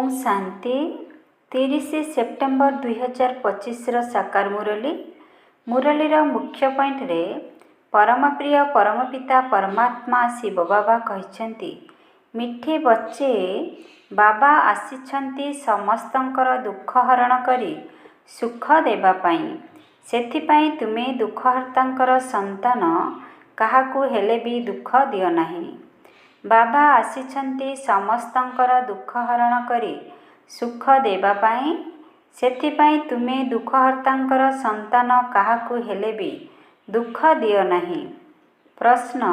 Om Shanti 30 September 2025 साकार मुरली मुरलीर मुख्य point रे परम प्रिय परम पिता परमात्मा शिव बाबा कहते मिठे बच्चे बाबा आसिछंती समस्तंकर दुख हरण करी सुख देवा पाई सेथिपाई तुमे दुखहर्तांकर संतान काहाकू हेले भी दुख दियो नाही। बाबा आसिछंती समस्तंकर दुख हरण करी सुख देवा पाई सेथिपाई तुमे दुखहर्तांकर संतान काहाकू हेले भी दुख दियो नाही। प्रश्न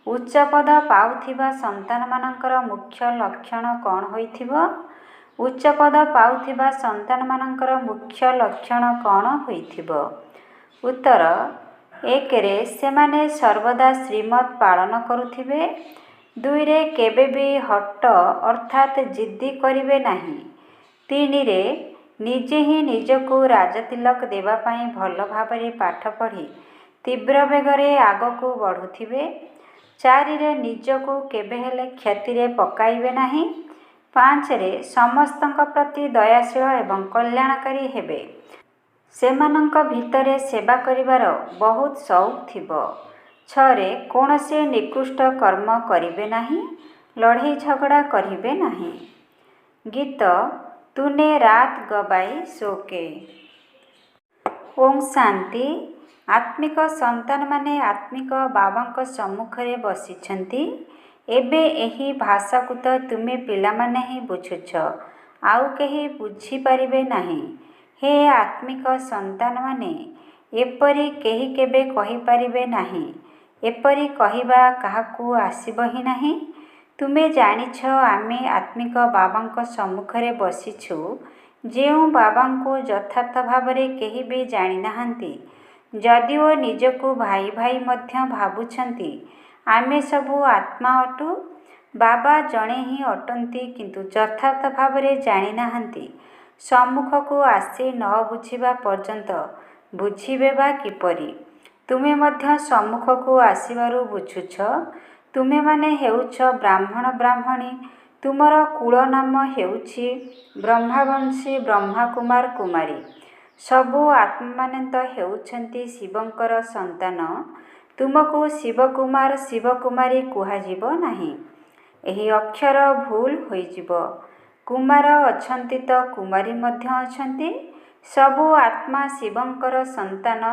उच्च पद पाउथिबा संतान मानकर मुख्य लक्षण कौन होइथिबो? उच्च पद पाउथिबा संतान मानकर मुख्य लक्षण कौन होइथिबो? उत्तर एक रे सेमाने सर्वदा श्रीमत पालन करुथिबे। दुई रे केबे भी हट अर्थात जिद्दी करिवे नाही। तीन रे निजे ही निजको राजतिलक देवा पाई भल भाबरे पाठ पढ़ी तीव्र बेगरे आगको बढ़ुथिबे। चारि रे निजको केबे हेले क्षति रे पकाइबे नाही। पाँच रे समस्तंक प्रति दयाशील एवं कल्याणकारी हेबे। सेमानंक भितरे सेवा करिवार बहुत शौक थिबो। छरे कौनसे निकृष्ट कर्म करिबे नाही। लड़ाई झगड़ा करिबे नाही। गीत तूने रात गबाई सोके। ओम शांति आत्मिक संतान माने आत्मिक बाबांक सम्मुखरे बसिछंती। एबे एही भाषा को तो तुमे पिला माने ही बुझुछ आउ केही बुझी परिबे नाही। हे आत्मिक संतान माने एपरी केही केबे कहि परिबे नाही। एपरी कहिबा काहाकू आसीबो ही नाही। तुमे जानिछ आमे आत्मिक बाबांक सम्मुखरे बसिछु जेउ बाबांको यथार्थ भावरे केही भी जानि नाहंती। जदिओ निजको भाई भाई मध्य भाबुछंती आमे सबु आत्मा अटु बाबा जणे ही अटंती किंतु यथार्थ भावरे जानि नाहंती। सम्मुख को आसी न बुझिबा पर्यंत बुझिबे बा किपरि? तुमे मध्य सम्मुख को आसीबारु बुझुछ। तुमे माने हेउछ ब्राह्मण ब्राह्मणी। तुमर कुल नाम हेउछि ब्रह्मावंशी ब्रह्मा कुमार कुमारी। सबु आत्मा माने तो हेउछंती शिवंकर संतान। तुमको शिव कुमार शिव कुमारी कुहाजिबो नाही। एही अक्षर भूल होइजिबो। कुमार अछंती तो कुमारी मध्य अछंती। सबु आत्मा शिवंकर संतान।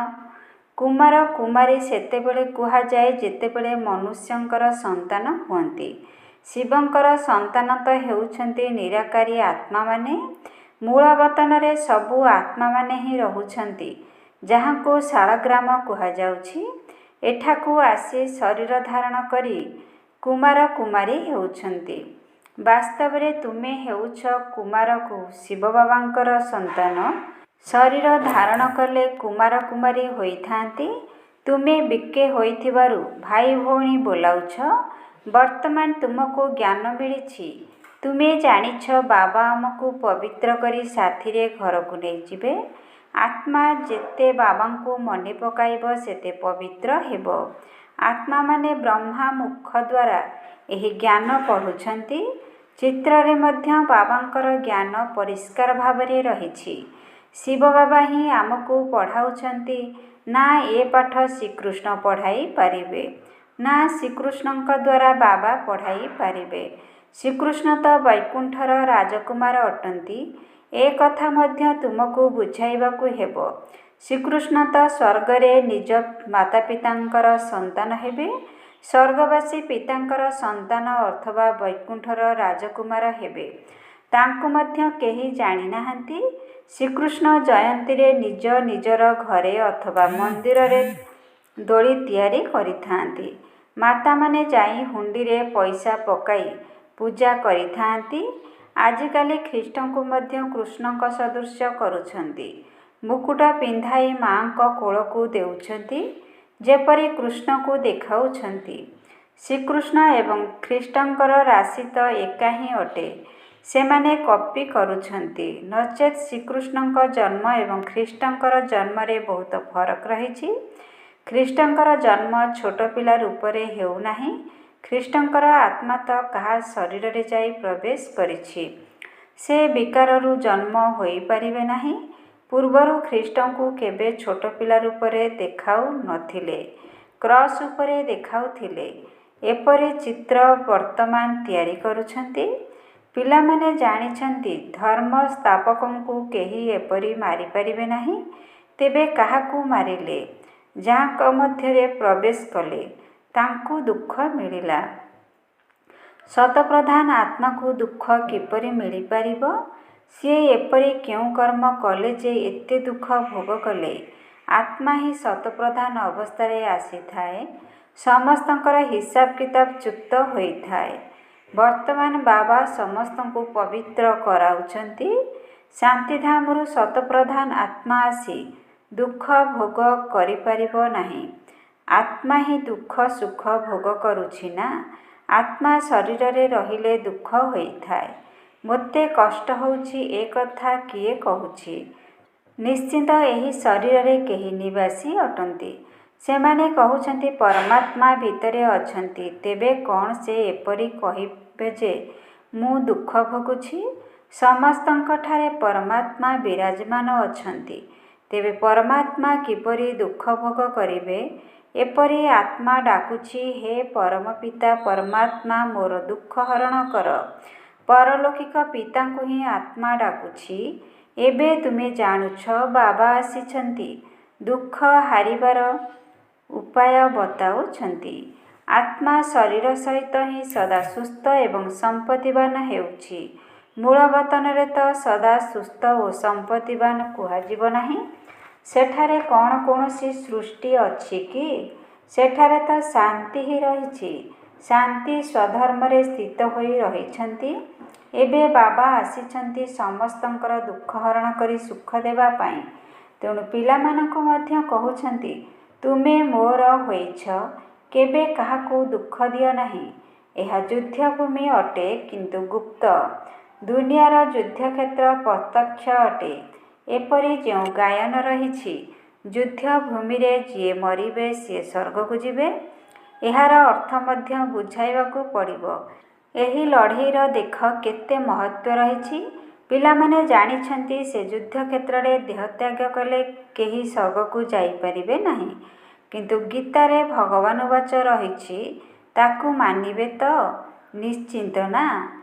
कुमार कुमारी सेतेबेले कुहाजाए जेतेबेले मनुष्यंकर संतान हुअंती। शिवंकर संतान तो हेउछंती निराकारी आत्मा माने। मूलवतन रे सबु आत्मा माने ही रहुछंती जहाँको शालग्राम कुहाजाउछि। एठाकू आसी शरीर धारण करी कुमार कुमारी हेउछंती। वास्तव रे तुमे हेउछ कुमार को शिव बाबांकर संतान। शरीर धारण कले कुमार कुमारी होइथांती। तुमे बिके होइथिबारु भाई भौणी बोलाउछ। वर्तमान तुमको ज्ञान मिलिछि। तुमे जानिछ बाबा हमको पवित्र करी साथी रे घर को नै जिबे। आत्मा जेते बाबांको मने पकाइब सेते पवित्र हेबो। आत्मा माने ब्रह्मा मुख द्वारा एही ज्ञान पढ़ुछंती। चित्र रे मध्य बाबांकर ज्ञान परिष्कार भावरे रहिछि। शिव बाबा ही आमको पढ़ाउछंती ना ए पाठ श्रीकृष्ण पढ़ाई पारिबे ना श्रीकृष्णଙ୍କ द्वारा बाबा पढ़ाई पारिबे। श्रीकृष्ण तो वैकुंठर राजकुमार अटंती। ए कथा मध्य तुमको बुझाइबाकू हेबो। श्रीकृष्ण तो स्वर्ग रे निज माता पितांकर संतान हेबे। स्वर्गवासी पितांकर संतान अथवा वैकुंठर राजकुमार हेबे। तांको मध्य केही जानि नाहंती। श्रीकृष्ण जयंती रे निज निजर घरे अथवा मंदिर रे दोली तैयारी करिथांती। माता माने जाई हुंडी रे पैसा पकाई पूजा करिथांती। आजिकाली ख्रीष्टन को मध्य कृष्णଙ୍କ सदृश्य करुछंती। मुकुट पिंधाई मांको कोलको देउछंती जेपरि कृष्ण को देखाउछंती। श्रीकृष्ण एवं ख्रीष्टंकर राशि तो एका ही अटे। सेमाने कॉपी करुछंती। नचेत श्रीकृष्णଙ୍କ जन्म एवं ख्रीष्टंकर जन्म रे बहुत फरक रहिछि। ख्रीष्टंकर जन्म छोट पिला रूप रे हेउ नाही। ଖ୍ରୀଷ୍ଟଙ୍କର ଆତ୍ମା ତ କାହା ଶରୀରରେ ଯାଇ ପ୍ରବେଶ କରିଛି। ସେ ବିକାରରୁ ଜନ୍ମ ହୋଇପାରିବେ ନାହିଁ। ପୂର୍ବରୁ ଖ୍ରୀଷ୍ଟଙ୍କୁ କେବେ ଛୋଟ ପିଲା ରୂପରେ ଦେଖାଉ ନଥିଲେ, କ୍ରସ୍ ଉପରେ ଦେଖାଉଥିଲେ। ଏପରି ଚିତ୍ର ବର୍ତ୍ତମାନ ତିଆରି କରୁଛନ୍ତି। ପିଲାମାନେ ଜାଣିଛନ୍ତି ଧର୍ମ ସ୍ଥାପକଙ୍କୁ କେହି ଏପରି ମାରିପାରିବେ ନାହିଁ। ତେବେ କାହାକୁ ମାରିଲେ? ଯାହାଙ୍କ ମଧ୍ୟରେ ପ୍ରବେଶ କଲେ ତାଙ୍କୁ ଦୁଃଖ ମିଳିଲା। ଶତପ୍ରଧାନ ଆତ୍ମାକୁ ଦୁଃଖ କିପରି ମିଳିପାରିବ? ସିଏ ଏପରି କେଉଁ କର୍ମ କଲେ ଯେ ଏତେ ଦୁଃଖ ଭୋଗ କଲେ? ଆତ୍ମା ହିଁ ଶତପ୍ରଧାନ ଅବସ୍ଥାରେ ଆସିଥାଏ। ସମସ୍ତଙ୍କର ହିସାବ କିତାବ ଚୁକ୍ତ ହୋଇଥାଏ। ବର୍ତ୍ତମାନ ବାବା ସମସ୍ତଙ୍କୁ ପବିତ୍ର କରାଉଛନ୍ତି। ଶାନ୍ତିଧାମରୁ ଶତପ୍ରଧାନ ଆତ୍ମା ଆସି ଦୁଃଖ ଭୋଗ କରିପାରିବ ନାହିଁ। ଆତ୍ମା ହିଁ ଦୁଃଖ ସୁଖ ଭୋଗ କରୁଛି ନା। ଆତ୍ମା ଶରୀରରେ ରହିଲେ ଦୁଃଖ ହୋଇଥାଏ। ମୋତେ କଷ୍ଟ ହେଉଛି ଏ କଥା କିଏ କହୁଛି? ନିଶ୍ଚିନ୍ତ ଏହି ଶରୀରରେ କେହି ନିବାସୀ ଅଟନ୍ତି। ସେମାନେ କହୁଛନ୍ତି ପରମାତ୍ମା ଭିତରେ ଅଛନ୍ତି। ତେବେ କ'ଣ ସେ ଏପରି କହିବେ ଯେ ମୁଁ ଦୁଃଖ ଭୋଗୁଛି? ସମସ୍ତଙ୍କଠାରେ ପରମାତ୍ମା ବିରାଜମାନ ଅଛନ୍ତି। ତେବେ ପରମାତ୍ମା କିପରି ଦୁଃଖ ଭୋଗ କରିବେ? ଏପରି ଆତ୍ମା ଡାକୁଛି, ହେ ପରମ ପିତା ପରମାତ୍ମା ମୋର ଦୁଃଖ ହରଣ କର। ପରଲୌକିକ ପିତାଙ୍କୁ ହିଁ ଆତ୍ମା ଡାକୁଛି। ଏବେ ତୁମେ ଜାଣୁଛ ବାବା ଆସିଛନ୍ତି। ଦୁଃଖ ହାରିବାର ଉପାୟ ବତାଉଛନ୍ତି। ଆତ୍ମା ଶରୀର ସହିତ ହିଁ ସଦା ସୁସ୍ଥ ଏବଂ ସମ୍ପତ୍ତିବାନ ହେଉଛି। ମୂଳ ବତନରେ ତ ସଦା ସୁସ୍ଥ ଓ ସମ୍ପତ୍ତିବାନ କୁହାଯିବ ନାହିଁ। ସେଠାରେ କ'ଣ କୌଣସି ସୃଷ୍ଟି ଅଛି କି? ସେଠାରେ ତ ଶାନ୍ତି ହିଁ ରହିଛି। ଶାନ୍ତି ସ୍ୱଧର୍ମରେ ସ୍ଥିତ ହୋଇ ରହିଛନ୍ତି। ଏବେ ବାବା ଆସିଛନ୍ତି ସମସ୍ତଙ୍କର ଦୁଃଖ ହରଣ କରି ସୁଖ ଦେବା ପାଇଁ। ତେଣୁ ପିଲାମାନଙ୍କୁ ମଧ୍ୟ କହୁଛନ୍ତି, ତୁମେ ମୋର ହୋଇଛ, କେବେ କାହାକୁ ଦୁଃଖ ଦିଅ ନାହିଁ। ଏହା ଯୁଦ୍ଧଭୂମି ଅଟେ କିନ୍ତୁ ଗୁପ୍ତ। ଦୁନିଆର ଯୁଦ୍ଧକ୍ଷେତ୍ର ପ୍ରତ୍ୟକ୍ଷ ଅଟେ। ଏପରି ଯେଉଁ ଗାୟନ ରହିଛି, ଯୁଦ୍ଧଭୂମିରେ ଯିଏ ମରିବେ ସିଏ ସ୍ୱର୍ଗକୁ ଯିବେ। ଏହାର ଅର୍ଥ ମଧ୍ୟ ବୁଝାଇବାକୁ ପଡ଼ିବ। ଏହି ଲଢ଼େଇର ଦେଖ କେତେ ମହତ୍ତ୍ୱ ରହିଛି। ପିଲାମାନେ ଜାଣିଛନ୍ତି ସେ ଯୁଦ୍ଧକ୍ଷେତ୍ରରେ ଦେହତ୍ୟାଗ କଲେ କେହି ସ୍ୱର୍ଗକୁ ଯାଇପାରିବେ ନାହିଁ। କିନ୍ତୁ ଗୀତାରେ ଭଗବାନ ବାଚ ରହିଛି, ତାକୁ ମାନିବେ ତ? ନିଶ୍ଚିନ୍ତ ନା।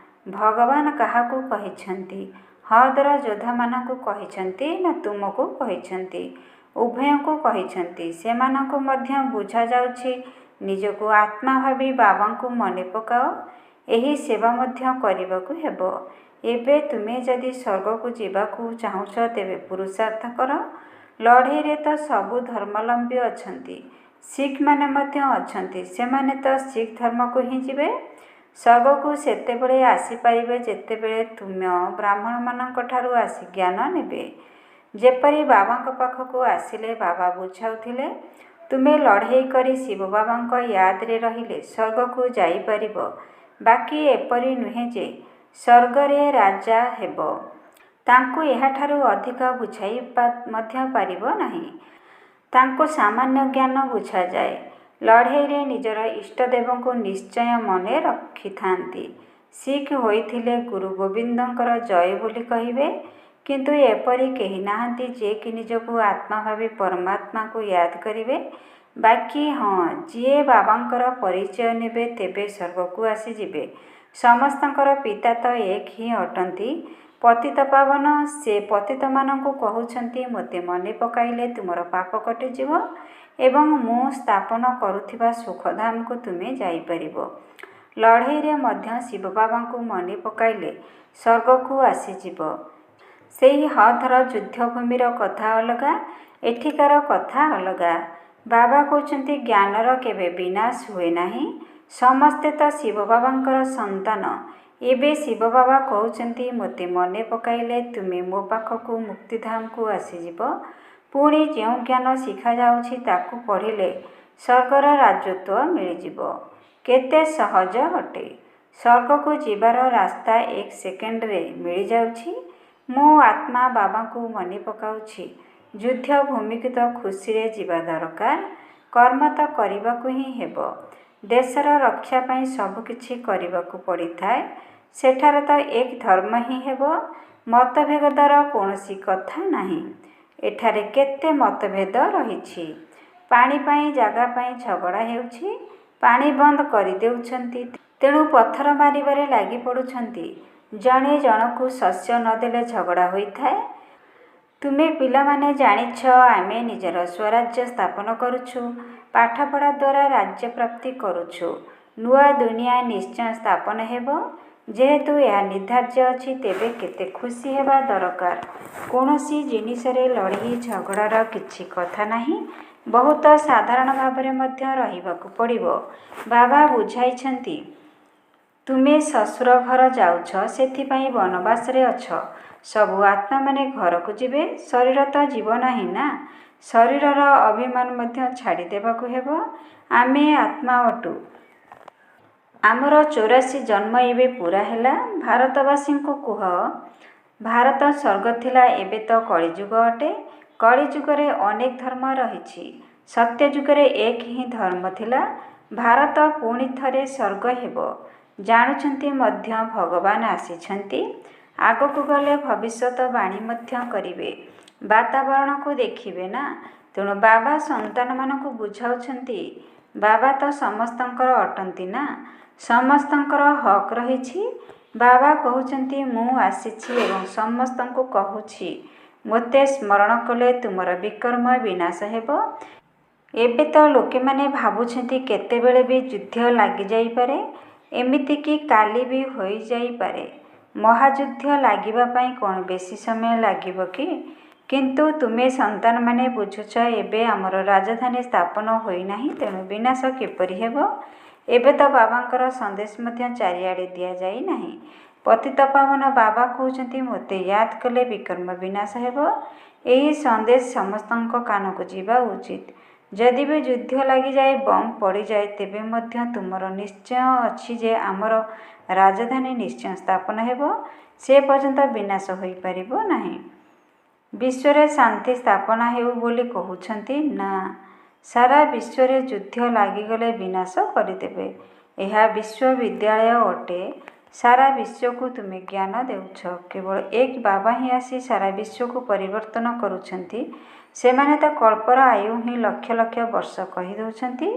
ଭଗବାନ କାହାକୁ କହିଛନ୍ତି? ହ୍ରଦର ଯୋଦ୍ଧାମାନଙ୍କୁ କହିଛନ୍ତି ନା ତୁମକୁ କହିଛନ୍ତି? ଉଭୟଙ୍କୁ କହିଛନ୍ତି। ସେମାନଙ୍କୁ ମଧ୍ୟ ବୁଝାଯାଉଛି ନିଜକୁ ଆତ୍ମା ଭାବି ବାବାଙ୍କୁ ମନେ ପକାଅ। ଏହି ସେବା ମଧ୍ୟ କରିବାକୁ ହେବ। ଏବେ ତୁମେ ଯଦି ସ୍ୱର୍ଗକୁ ଯିବାକୁ ଚାହୁଁଛ ତେବେ ପୁରୁଷାର୍ଥ କର। ଲଢ଼େଇରେ ତ ସବୁ ଧର୍ମାବଲମ୍ବୀ ଅଛନ୍ତି। ଶିଖମାନେ ମଧ୍ୟ ଅଛନ୍ତି। ସେମାନେ ତ ଶିଖ ଧର୍ମକୁ ହିଁ ଯିବେ। ସ୍ୱର୍ଗକୁ ସେତେବେଳେ ଆସିପାରିବେ ଯେତେବେଳେ ତୁମ ବ୍ରାହ୍ମଣମାନଙ୍କଠାରୁ ଆସି ଜ୍ଞାନ ନେବେ। ଯେପରି ବାବାଙ୍କ ପାଖକୁ ଆସିଲେ ବାବା ବୁଝାଉଥିଲେ, ତୁମେ ଲଢ଼େଇ କରି ଶିବ ବାବାଙ୍କ ୟାଦରେ ରହିଲେ ସ୍ୱର୍ଗକୁ ଯାଇପାରିବ। ବାକି ଏପରି ନୁହେଁ ଯେ ସ୍ୱର୍ଗରେ ରାଜା ହେବ। ତାଙ୍କୁ ଏହାଠାରୁ ଅଧିକ ବୁଝାଇ ମଧ୍ୟ ପାରିବ ନାହିଁ। ତାଙ୍କୁ ସାମାନ୍ୟ ଜ୍ଞାନ ବୁଝାଯାଏ। ଲଢ଼େଇରେ ନିଜର ଇଷ୍ଟଦେବଙ୍କୁ ନିଶ୍ଚୟ ମନେ ରଖିଥାନ୍ତି। ଶିଖ ହୋଇଥିଲେ ଗୁରୁ ଗୋବିନ୍ଦଙ୍କର ଜୟ ବୋଲି କହିବେ। କିନ୍ତୁ ଏପରି କେହି ନାହାନ୍ତି ଯେ କି ନିଜକୁ ଆତ୍ମା ଭାବି ପରମାତ୍ମାକୁ ୟାଦ କରିବେ। ବାକି ହଁ, ଯିଏ ବାବାଙ୍କର ପରିଚୟ ନେବେ ତେବେ ସ୍ୱର୍ଗକୁ ଆସିଯିବେ। ସମସ୍ତଙ୍କର ପିତା ତ ଏକ ହିଁ ଅଟନ୍ତି, ପତିତପାବନ। ସେ ପତିତମାନଙ୍କୁ କହୁଛନ୍ତି, ମୋତେ ମନେ ପକାଇଲେ ତୁମର ପାପ କଟିଯିବ ଏବଂ ମୁଁ ସ୍ଥାପନ କରୁଥିବା ସୁଖଧାମକୁ ତୁମେ ଯାଇପାରିବ। ଲଢ଼େଇରେ ମଧ୍ୟ ଶିବ ବାବାଙ୍କୁ ମନେ ପକାଇଲେ ସ୍ୱର୍ଗକୁ ଆସିଯିବ। ସେହି ହ୍ରଦର ଯୁଦ୍ଧଭୂମିର କଥା ଅଲଗା, ଏଠିକାର କଥା ଅଲଗା। ବାବା କହୁଛନ୍ତି ଜ୍ଞାନର କେବେ ବିନାଶ ହୁଏ ନାହିଁ। ସମସ୍ତେ ତ ଶିବ ବାବାଙ୍କର ସନ୍ତାନ। ଏବେ ଶିବ ବାବା କହୁଛନ୍ତି, ମୋତେ ମନେ ପକାଇଲେ ତୁମେ ମୋ ପାଖକୁ ମୁକ୍ତିଧାମକୁ ଆସିଯିବ। ପୁଣି ଯେଉଁ ଜ୍ଞାନ ଶିଖାଯାଉଛି ତାକୁ ପଢ଼ିଲେ ସ୍ୱର୍ଗର ରାଜତ୍ୱ ମିଳିଯିବ। କେତେ ସହଜ ଅଟେ। ସ୍ୱର୍ଗକୁ ଯିବାର ରାସ୍ତା 1 ସେକେଣ୍ଡରେ ମିଳିଯାଉଛି। ମୁଁ ଆତ୍ମା ବାବାଙ୍କୁ ମନେ ପକାଉଛି। ଯୁଦ୍ଧଭୂମିକୁ ତ ଖୁସିରେ ଯିବା ଦରକାର। କର୍ମ ତ କରିବାକୁ ହିଁ ହେବ। ଦେଶର ରକ୍ଷା ପାଇଁ ସବୁକିଛି କରିବାକୁ ପଡ଼ିଥାଏ। ସେଠାରେ ତ ଏକ ଧର୍ମ ହିଁ ହେବ, ମତଭେଦର କୌଣସି କଥା ନାହିଁ। ଏଠାରେ କେତେ ମତଭେଦ ରହିଛି। ପାଣି ପାଇଁ ଜାଗା ପାଇଁ ଝଗଡ଼ା ହେଉଛି। ପାଣି ବନ୍ଦ କରିଦେଉଛନ୍ତି, ତେଣୁ ପଥର ମାରିବାରେ ଲାଗି ପଡ଼ୁଛନ୍ତି। ଜଣେ ଜଣକୁ ଶସ୍ୟ ନ ଦେଲେ ଝଗଡ଼ା ହୋଇଥାଏ। ତୁମେ ପିଲାମାନେ ଜାଣିଛ, ଆମେ ନିଜର ସ୍ୱରାଜ୍ୟ ସ୍ଥାପନ କରୁଛୁ, ପାଠପଢ଼ା ଦ୍ୱାରା ରାଜ୍ୟ ପ୍ରାପ୍ତି କରୁଛୁ। ନୂଆ ଦୁନିଆ ନିଶ୍ଚୟ ସ୍ଥାପନ ହେବ। ଯେହେତୁ ଏହା ନିର୍ଦ୍ଧାର୍ଯ୍ୟ ଅଛି, ତେବେ କେତେ ଖୁସି ହେବା ଦରକାର। କୌଣସି ଜିନିଷରେ ଲଢ଼େଇ ଝଗଡ଼ାର କିଛି କଥା ନାହିଁ। ବହୁତ ସାଧାରଣ ଭାବରେ ମଧ୍ୟ ରହିବାକୁ ପଡ଼ିବ। ବାବା ବୁଝାଇଛନ୍ତି, ତୁମେ ଶ୍ୱଶୁର ଘର ଯାଉଛ, ସେଥିପାଇଁ ବନବାସରେ ଅଛ। ସବୁ ଆତ୍ମାମାନେ ଘରକୁ ଯିବେ, ଶରୀର ତ ଯିବ ନାହିଁ ନା। ଶରୀରର ଅଭିମାନ ମଧ୍ୟ ଛାଡ଼ିଦେବାକୁ ହେବ। ଆମେ ଆତ୍ମା ଅଟୁ। ଆମର 84 ଜନ୍ମ ଏବେ ପୂରା ହେଲା। ଭାରତବାସୀଙ୍କୁ କୁହ, ଭାରତ ସ୍ୱର୍ଗ ଥିଲା, ଏବେ ତ କଳିଯୁଗ ଅଟେ। କଳିଯୁଗରେ ଅନେକ ଧର୍ମ ରହିଛି। ସତ୍ୟଯୁଗରେ ଏକ ହିଁ ଧର୍ମ ଥିଲା। ଭାରତ ପୁଣି ଥରେ ସ୍ୱର୍ଗ ହେବ। ଜାଣୁଛନ୍ତି ମଧ୍ୟ ଭଗବାନ ଆସିଛନ୍ତି। ଆଗକୁ ଗଲେ ଭବିଷ୍ୟତବାଣୀ ମଧ୍ୟ କରିବେ। ବାତାବରଣକୁ ଦେଖିବେ ନା। ତେଣୁ ବାବା ସନ୍ତାନମାନଙ୍କୁ ବୁଝାଉଛନ୍ତି, ବାବା ତ ସମସ୍ତଙ୍କର ଅଟନ୍ତି ନା। ସମସ୍ତଙ୍କର ହକ୍ ରହିଛି। ବାବା କହୁଛନ୍ତି, ମୁଁ ଆସିଛି ଏବଂ ସମସ୍ତଙ୍କୁ କହୁଛି, ମୋତେ ସ୍ମରଣ କଲେ ତୁମର ବିକର୍ମ ବିନାଶ ହେବ। ଏବେ ତ ଲୋକେମାନେ ଭାବୁଛନ୍ତି କେତେବେଳେ ବି ଯୁଦ୍ଧ ଲାଗିଯାଇପାରେ, ଏମିତିକି କାଲି ବି ହୋଇଯାଇପାରେ। ମହାଯୁଦ୍ଧ ଲାଗିବା ପାଇଁ କ'ଣ ବେଶୀ ସମୟ ଲାଗିବ କି? କିନ୍ତୁ ତୁମେ ସନ୍ତାନମାନେ ବୁଝୁଛ, ଏବେ ଆମର ରାଜଧାନୀ ସ୍ଥାପନ ହୋଇନାହିଁ, ତେଣୁ ବିନାଶ କିପରି ହେବ? ଏବେ ତ ବାବାଙ୍କର ସନ୍ଦେଶ ମଧ୍ୟ ଚାରିଆଡ଼େ ଦିଆଯାଇ ନାହିଁ। ପତିତପାବନ ବାବା କହୁଛନ୍ତି, ମୋତେ ୟାଦ କଲେ ବିକର୍ମ ବିନାଶ ହେବ। ଏହି ସନ୍ଦେଶ ସମସ୍ତଙ୍କ କାନକୁ ଯିବା ଉଚିତ। ଯଦି ବି ଯୁଦ୍ଧ ଲାଗିଯାଏ, ବମ୍ ପଡ଼ିଯାଏ, ତେବେ ମଧ୍ୟ ତୁମର ନିଶ୍ଚୟ ଅଛି ଯେ ଆମର ରାଜଧାନୀ ନିଶ୍ଚୟ ସ୍ଥାପନ ହେବ। ସେ ପର୍ଯ୍ୟନ୍ତ ବିନାଶ ହୋଇପାରିବ ନାହିଁ। ବିଶ୍ୱରେ ଶାନ୍ତି ସ୍ଥାପନା ହେଉ ବୋଲି କହୁଛନ୍ତି ନା, ସାରା ବିଶ୍ୱରେ ଯୁଦ୍ଧ ଲାଗିଗଲେ ବିନାଶ କରିଦେବେ। ଏହା ବିଶ୍ୱବିଦ୍ୟାଳୟ ଅଟେ। ସାରା ବିଶ୍ୱକୁ ତୁମେ ଜ୍ଞାନ ଦେଉଛ। କେବଳ ଏକ ବାବା ହିଁ ଆସି ସାରା ବିଶ୍ୱକୁ ପରିବର୍ତ୍ତନ କରୁଛନ୍ତି। ସେମାନେ ତ କଳ୍ପର ଆୟୁ ହିଁ ଲକ୍ଷ ଲକ୍ଷ ବର୍ଷ କହିଦେଉଛନ୍ତି।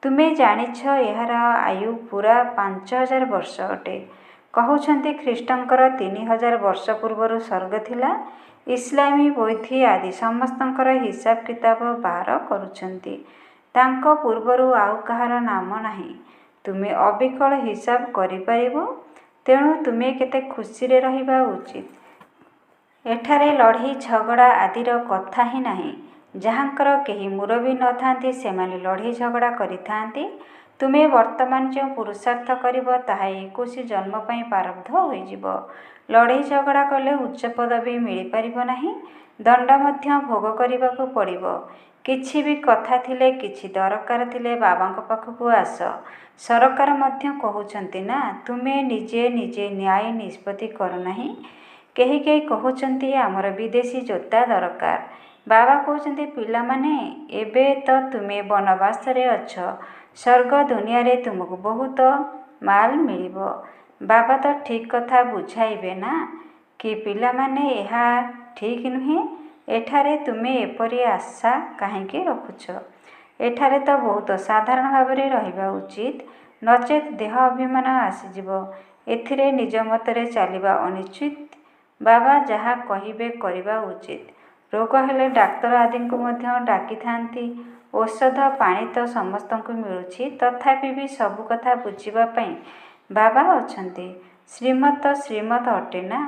ତୁମେ ଜାଣିଛ, ଏହାର ଆୟୁ ପୂରା 5000 ବର୍ଷ ଅଟେ। କହୁଛନ୍ତି ଖ୍ରୀଷ୍ଟଙ୍କର 3000 ବର୍ଷ ପୂର୍ବରୁ ସ୍ୱର୍ଗ ଥିଲା। ଇସଲାମୀ, ବୌଦ୍ଧ ଆଦି ସମସ୍ତଙ୍କର ହିସାବ କିତାବ ବାହାର କରୁଛନ୍ତି। ତାଙ୍କ ପୂର୍ବରୁ ଆଉ କାହାର ନାମ ନାହିଁ। ତୁମେ ଅବିକଳ ହିସାବ କରିପାରିବ। ତେଣୁ ତୁମେ କେତେ ଖୁସିରେ ରହିବା ଉଚିତ। ଏଠାରେ ଲଢ଼େଇ ଝଗଡ଼ା ଆଦିର କଥା ହିଁ ନାହିଁ। ଯାହାଙ୍କର କେହି ମୁରବୀ ନଥାନ୍ତି, ସେମାନେ ଲଢ଼େଇ ଝଗଡ଼ା କରିଥାନ୍ତି। ତୁମେ ବର୍ତ୍ତମାନ ଯେଉଁ ପୁରୁଷାର୍ଥ କରିବ, ତାହା 21 ଜନ୍ମ ପାଇଁ ପ୍ରାରବ୍ଧ ହୋଇଯିବ। ଲଢ଼େଇ ଝଗଡ଼ା କଲେ ଉଚ୍ଚ ପଦବୀ ମିଳିପାରିବ ନାହିଁ। ଦଣ୍ଡ ମଧ୍ୟ ଭୋଗ କରିବାକୁ ପଡ଼ିବ। କିଛି ବି କଥା ଥିଲେ, କିଛି ଦରକାର ଥିଲେ ବାବାଙ୍କ ପାଖକୁ ଆସ। ସରକାର ମଧ୍ୟ କହୁଛନ୍ତି ନା, ତୁମେ ନିଜେ ନିଜେ ନ୍ୟାୟ ନିଷ୍ପତ୍ତି କରୁନାହିଁ। କେହି କେହି କହୁଛନ୍ତି, ଆମର ବିଦେଶୀ ଜୋତା ଦରକାର। ବାବା କହୁଛନ୍ତି, ପିଲାମାନେ, ଏବେ ତ ତୁମେ ବନବାସରେ ଅଛ। ସ୍ୱର୍ଗ ଦୁନିଆରେ ତୁମକୁ ବହୁତ ମାଲ ମିଳିବ। ବାବା ତ ଠିକ୍ କଥା ବୁଝାଇବେ ନା କି ପିଲାମାନେ, ଏହା ଠିକ୍ ନୁହେଁ। ଏଠାରେ ତୁମେ ଏପରି ଆଶା କାହିଁକି ରଖୁଛ? ଏଠାରେ ତ ବହୁତ ସାଧାରଣ ଭାବରେ ରହିବା ଉଚିତ, ନଚେତ୍ ଦେହ ଅଭିମାନ ଆସିଯିବ। ଏଥିରେ ନିଜ ମତରେ ଚାଲିବା ଅନୁଚିତ। ବାବା ଯାହା କହିବେ କରିବା ଉଚିତ। ରୋଗ ହେଲେ ଡାକ୍ତର ଆଦିଙ୍କୁ ମଧ୍ୟ ଡାକିଥାନ୍ତି। ଔଷଧ ପାଣି ତ ସମସ୍ତଙ୍କୁ ମିଳୁଛି, ତଥାପି ବି ସବୁ କଥା ବୁଝିବା ପାଇଁ ବାବା ଅଛନ୍ତି। ଶ୍ରୀମତ ଶ୍ରୀମତ ଅଟେ ନା।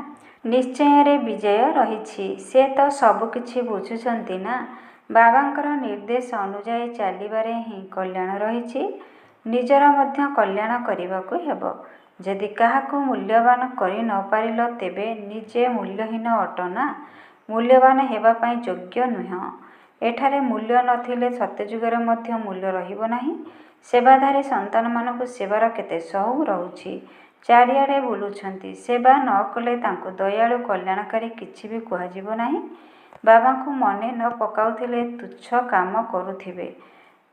ନିଶ୍ଚୟରେ ବିଜୟ ରହିଛି। ସେ ତ ସବୁକିଛି ବୁଝୁଛନ୍ତି ନା। ବାବାଙ୍କର ନିର୍ଦ୍ଦେଶ ଅନୁଯାୟୀ ଚାଲିବାରେ ହିଁ କଲ୍ୟାଣ ରହିଛି। ନିଜର ମଧ୍ୟ କଲ୍ୟାଣ କରିବାକୁ ହେବ। ଯଦି କାହାକୁ ମୂଲ୍ୟବାନ କରି ନ ପାରିଲ, ତେବେ ନିଜେ ମୂଲ୍ୟହୀନ ଅଟ ନା। ମୂଲ୍ୟବାନ ହେବା ପାଇଁ ଯୋଗ୍ୟ ନୁହଁ। ଏଠାରେ ମୂଲ୍ୟ ନଥିଲେ ସତ୍ୟଯୁଗରେ ମଧ୍ୟ ମୂଲ୍ୟ ରହିବ ନାହିଁ। ସେବାଧାରୀ ସନ୍ତାନମାନଙ୍କୁ ସେବାର କେତେ ସଉକ ରହୁଛି। ଚାରିଆଡ଼େ ବୁଲୁଛନ୍ତି। ସେବା ନ କଲେ ତାଙ୍କୁ ଦୟାଳୁ କଲ୍ୟାଣକାରୀ କିଛି ବି କୁହାଯିବ ନାହିଁ। ବାବାଙ୍କୁ ମନେ ନ ପକାଉଥିଲେ ତୁଚ୍ଛ କାମ କରୁଥିବେ,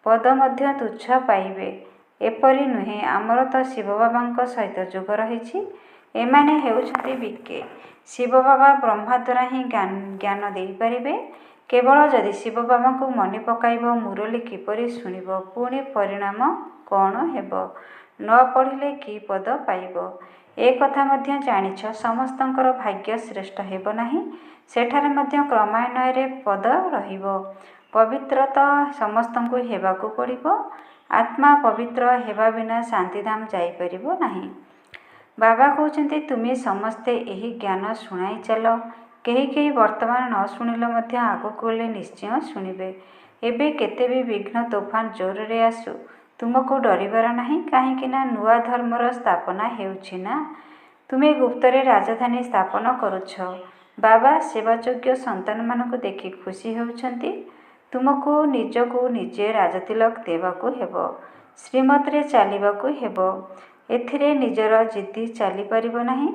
ପଦ ମଧ୍ୟ ତୁଚ୍ଛ ପାଇବେ। ଏପରି ନୁହେଁ। ଆମର ତ ଶିବ ବାବାଙ୍କ ସହିତ ଯୋଗ ରହିଛି। ଏମାନେ ହେଉଛନ୍ତି ବିକେ। ଶିବ ବାବା ବ୍ରହ୍ମା ଦ୍ୱାରା ହିଁ ଜ୍ଞାନ ଦେଇପାରିବେ। କେବଳ ଯଦି ଶିବ ବାବାଙ୍କୁ ମନେ ପକାଇବ ମୁରଲି କିପରି ଶୁଣିବ, ପୁଣି ପରିଣାମ କ'ଣ ହେବ, ନ ପଢ଼ିଲେ କି ପଦ ପାଇବ। ଏ କଥା ମଧ୍ୟ ଜାଣିଛ ସମସ୍ତଙ୍କର ଭାଗ୍ୟ ଶ୍ରେଷ୍ଠ ହେବ ନାହିଁ। ସେଠାରେ ମଧ୍ୟ କ୍ରମାନ୍ୱୟରେ ପଦ ରହିବ। ପବିତ୍ର ତ ସମସ୍ତଙ୍କୁ ହେବାକୁ ପଡ଼ିବ। ଆତ୍ମା ପବିତ୍ର ହେବା ବିନା ଶାନ୍ତିଧାମ ଯାଇପାରିବ ନାହିଁ। ବାବା କହୁଛନ୍ତି ତୁମେ ସମସ୍ତେ ଏହି ଜ୍ଞାନ ଶୁଣାଇ ଚାଲ। କେହି କେହି ବର୍ତ୍ତମାନ ନ ଶୁଣିଲେ ମଧ୍ୟ ଆଗକୁ ଗଲେ ନିଶ୍ଚୟ ଶୁଣିବେ। ଏବେ କେତେ ବି ବିଘ୍ନ ତୋଫାନ ଜୋରରେ ଆସୁ ତୁମକୁ ଡରିବାର ନାହିଁ, କାହିଁକି ନା ନୂଆ ଧର୍ମର ସ୍ଥାପନା ହେଉଛି ନା। ତୁମେ ଗୁପ୍ତରେ ରାଜଧାନୀ ସ୍ଥାପନ କରୁଛ। ବାବା ସେବାଯୋଗ୍ୟ ସନ୍ତାନମାନଙ୍କୁ ଦେଖି ଖୁସି ହେଉଛନ୍ତି। ତୁମକୁ ନିଜକୁ ନିଜେ ରାଜତିଲକ ଦେବାକୁ ହେବ, ଶ୍ରୀମତରେ ଚାଲିବାକୁ ହେବ। ଏଥିରେ ନିଜର ଜିଦି ଚାଲିପାରିବ ନାହିଁ।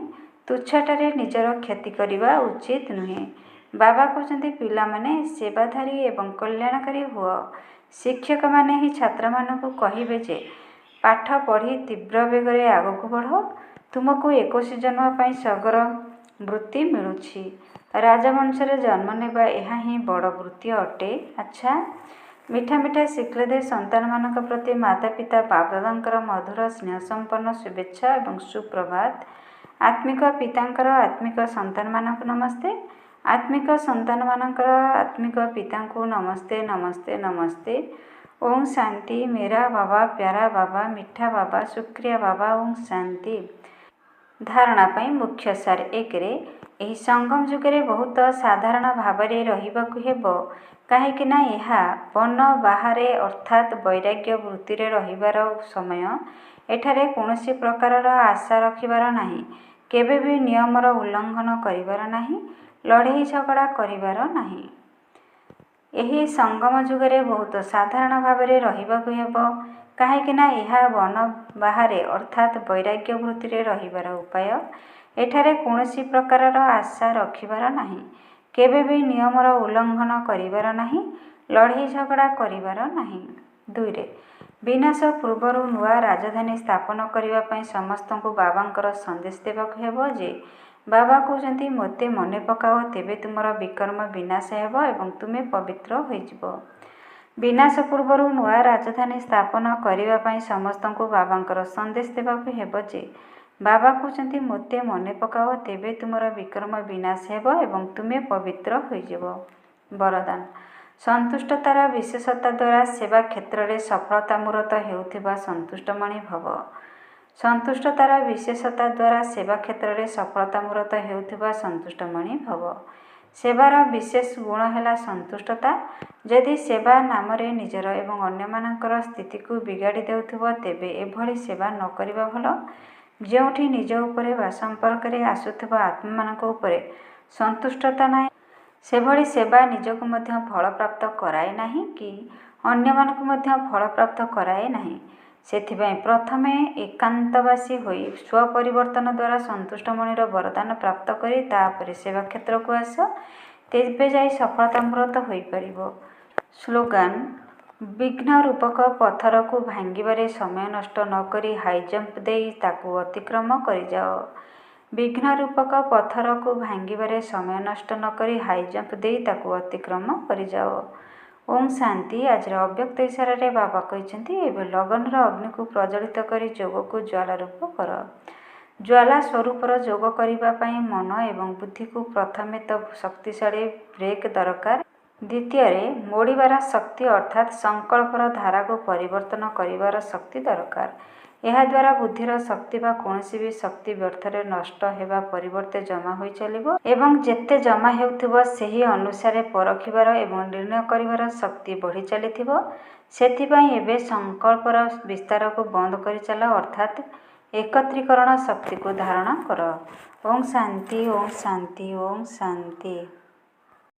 ତୁଚ୍ଛାଟାରେ ନିଜର କ୍ଷତି କରିବା ଉଚିତ ନୁହେଁ। ବାବା କହୁଛନ୍ତି ପିଲାମାନେ ସେବାଧାରୀ ଏବଂ କଲ୍ୟାଣକାରୀ ହୁଅ। ଶିକ୍ଷକମାନେ ହିଁ ଛାତ୍ରମାନଙ୍କୁ କହିବେ ଯେ ପାଠ ପଢ଼ି ତୀବ୍ର ବେଗରେ ଆଗକୁ ବଢ଼। ତୁମକୁ 21 ଜନ୍ମ ପାଇଁ ସ୍ୱର୍ଗର ବୃତ୍ତି ମିଳୁଛି। ରାଜବଂଶରେ ଜନ୍ମ ନେବା ଏହା ହିଁ ବଡ଼ ବୃତ୍ତି ଅଟେ। ଆଚ୍ଛା, ମିଠା ମିଠା ଶିଖିଲେ ଦେ ସନ୍ତାନମାନଙ୍କ ପ୍ରତି ମାତା ପିତା ବାପଦାଦାଙ୍କର ମଧୁର ସ୍ନେହସମ୍ପନ୍ନ ଶୁଭେଚ୍ଛା ଏବଂ ସୁପ୍ରଭାତ। ଆତ୍ମିକ ପିତାଙ୍କର ଆତ୍ମିକ ସନ୍ତାନମାନଙ୍କୁ ନମସ୍ତେ। ଆତ୍ମିକ ସନ୍ତାନମାନଙ୍କର ଆତ୍ମିକ ପିତାଙ୍କୁ ନମସ୍ତେ ନମସ୍ତେ ନମସ୍ତେ। ଓಂ ଶାନ୍ତି। ମେରା ବାବା ପ୍ୟାରା ବାବା ମିଠା ବାବା ଶୁକ୍ରିୟା ବାବା। ଓಂ ଶାନ୍ତି। ଧାରଣା ପାଇଁ ମୁଖ୍ୟ ସାର। 1ରେ ଏହି ସଙ୍ଗମ ଯୁଗରେ ବହୁତ ସାଧାରଣ ଭାବରେ ରହିବାକୁ ହେବ, କାହିଁକି ନା ଏହା ବନ ବାହାରେ ଅର୍ଥାତ୍ ବୈରାଗ୍ୟ ବୃତ୍ତିରେ ରହିବାର ସମୟ। ଏଠାରେ କୌଣସି ପ୍ରକାରର ଆଶା ରଖିବାର ନାହିଁ, କେବେ ବି ନିୟମର ଉଲ୍ଲଂଘନ କରିବାର ନାହିଁ, ଲଢ଼େଇ ଝଗଡ଼ା କରିବାର ନାହିଁ। ଏହି ସଙ୍ଗମ ଯୁଗରେ ବହୁତ ସାଧାରଣ ଭାବରେ ରହିବାକୁ ହେବ, କାହିଁକି ନା ଏହା ବନ ବାହାରେ ଅର୍ଥାତ୍ ବୈରାଗ୍ୟ ବୃତ୍ତିରେ ରହିବାର ଉପାୟ। ଏଠାରେ କୌଣସି ପ୍ରକାରର ଆଶା ରଖିବାର ନାହିଁ, କେବେ ବି ନିୟମର ଉଲ୍ଲଂଘନ କରିବାର ନାହିଁ, ଲଢ଼େଇ ଝଗଡ଼ା କରିବାର ନାହିଁ। 2ରେ ବିନାଶ ପୂର୍ବରୁ ନୂଆ ରାଜଧାନୀ ସ୍ଥାପନ କରିବା ପାଇଁ ସମସ୍ତଙ୍କୁ ବାବାଙ୍କର ସନ୍ଦେଶ ଦେବାକୁ ହେବ ଯେ ବାବା କହୁଛନ୍ତି ମୋତେ ମନେ ପକାଅ, ତେବେ ତୁମର ବିକର୍ମ ବିନାଶ ହେବ ଏବଂ ତୁମେ ପବିତ୍ର ହୋଇଯିବ। ବିନାଶ ପୂର୍ବରୁ ନୂଆ ରାଜଧାନୀ ସ୍ଥାପନ କରିବା ପାଇଁ ସମସ୍ତଙ୍କୁ ବାବାଙ୍କର ସନ୍ଦେଶ ଦେବାକୁ ହେବ ଯେ ବାବା କହୁଛନ୍ତି ମୋତେ ମନେ ପକାଅ, ତେବେ ତୁମର ବିକର୍ମ ବିନାଶ ହେବ ଏବଂ ତୁମେ ପବିତ୍ର ହୋଇଯିବ। ବରଦାନ। ସନ୍ତୁଷ୍ଟତାର ବିଶେଷତା ଦ୍ୱାରା ସେବା କ୍ଷେତ୍ରରେ ସଫଳତା ମୂରତ ହେଉଥିବା ସନ୍ତୁଷ୍ଟମଣି ଭବ। ସନ୍ତୁଷ୍ଟତାର ବିଶେଷତା ଦ୍ୱାରା ସେବା କ୍ଷେତ୍ରରେ ସଫଳତା ମୂରତ ହେଉଥିବା ସନ୍ତୁଷ୍ଟମଣି ଭବ। ସେବାର ବିଶେଷ ଗୁଣ ହେଲା ସନ୍ତୁଷ୍ଟତା। ଯଦି ସେବା ନାମରେ ନିଜର ଏବଂ ଅନ୍ୟମାନଙ୍କର ସ୍ଥିତିକୁ ବିଗାଡ଼ି ଦେଉଥିବ, ତେବେ ଏଭଳି ସେବା ନ କରିବା ଭଲ। ଯେଉଁଠି ନିଜ ଉପରେ ବା ସମ୍ପର୍କରେ ଆସୁଥିବା ଆତ୍ମାମାନଙ୍କ ଉପରେ ସନ୍ତୁଷ୍ଟତା ନାହିଁ, ସେଭଳି ସେବା ନିଜକୁ ମଧ୍ୟ ଫଳପ୍ରାପ୍ତ କରାଏ ନାହିଁ କି ଅନ୍ୟମାନଙ୍କୁ ମଧ୍ୟ ଫଳପ୍ରାପ୍ତ କରାଏ ନାହିଁ। ସେଥିପାଇଁ ପ୍ରଥମେ ଏକାନ୍ତବାସୀ ହୋଇ ସ୍ୱପରିବର୍ତ୍ତନ ଦ୍ୱାରା ସନ୍ତୁଷ୍ଟମଣିର ବରଦାନ ପ୍ରାପ୍ତ କରି ତାପରେ ସେବା କ୍ଷେତ୍ରକୁ ଆସ, ତେବେ ଯାଇ ସଫଳତା ମୂରତ ହୋଇପାରିବ। ସ୍ଲୋଗାନ। ବିଘ୍ନ ରୂପକ ପଥରକୁ ଭାଙ୍ଗିବାରେ ସମୟ ନଷ୍ଟ ନ କରି ହାଇଜମ୍ପ ଦେଇ ତାକୁ ଅତିକ୍ରମ କରିଯାଅ। ବିଘ୍ନ ରୂପକ ପଥରକୁ ଭାଙ୍ଗିବାରେ ସମୟ ନଷ୍ଟ ନ କରି ହାଇଜମ୍ପ ଦେଇ ତାକୁ ଅତିକ୍ରମ କରିଯାଅ। ଓಂ ଶାନ୍ତି। ଆଜିର ଅବ୍ୟକ୍ତ ଇଶାରାରେ ବାବା କହିଛନ୍ତି ଏବେ ଲଗନର ଅଗ୍ନିକୁ ପ୍ରଜ୍ୱଳିତ କରି ଯୋଗକୁ ଜ୍ୱାଲା ରୂପ କର। ଜ୍ୱାଲା ସ୍ୱରୂପର ଯୋଗ କରିବା ପାଇଁ ମନ ଏବଂ ବୁଦ୍ଧିକୁ ପ୍ରଥମେ ତ ଶକ୍ତିଶାଳୀ ବ୍ରେକ୍ ଦରକାର। ଦ୍ୱିତୀୟରେ ମୋଡ଼ିବାର ଶକ୍ତି ଅର୍ଥାତ୍ ସଂକଳ୍ପର ଧାରାକୁ ପରିବର୍ତ୍ତନ କରିବାର ଶକ୍ତି ଦରକାର। ଏହାଦ୍ୱାରା ବୁଦ୍ଧିର ଶକ୍ତି ବା କୌଣସି ବି ଶକ୍ତି ବ୍ୟର୍ଥରେ ନଷ୍ଟ ହେବା ପରିବର୍ତ୍ତେ ଜମା ହୋଇ ଚାଲିବ ଏବଂ ଯେତେ ଜମା ହେଉଥିବ ସେହି ଅନୁସାରେ ପରଖିବାର ଏବଂ ନିର୍ଣ୍ଣୟ କରିବାର ଶକ୍ତି ବଢ଼ି ଚାଲିଥିବ। ସେଥିପାଇଁ ଏବେ ସଂକଳ୍ପର ବିସ୍ତାରକୁ ବନ୍ଦ କରିଚାଲ ଅର୍ଥାତ୍ ଏକତ୍ରୀକରଣ ଶକ୍ତିକୁ ଧାରଣ କର। ଓಂ ଶାନ୍ତି। ଓಂ ଶାନ୍ତି। ଓಂ ଶାନ୍ତି।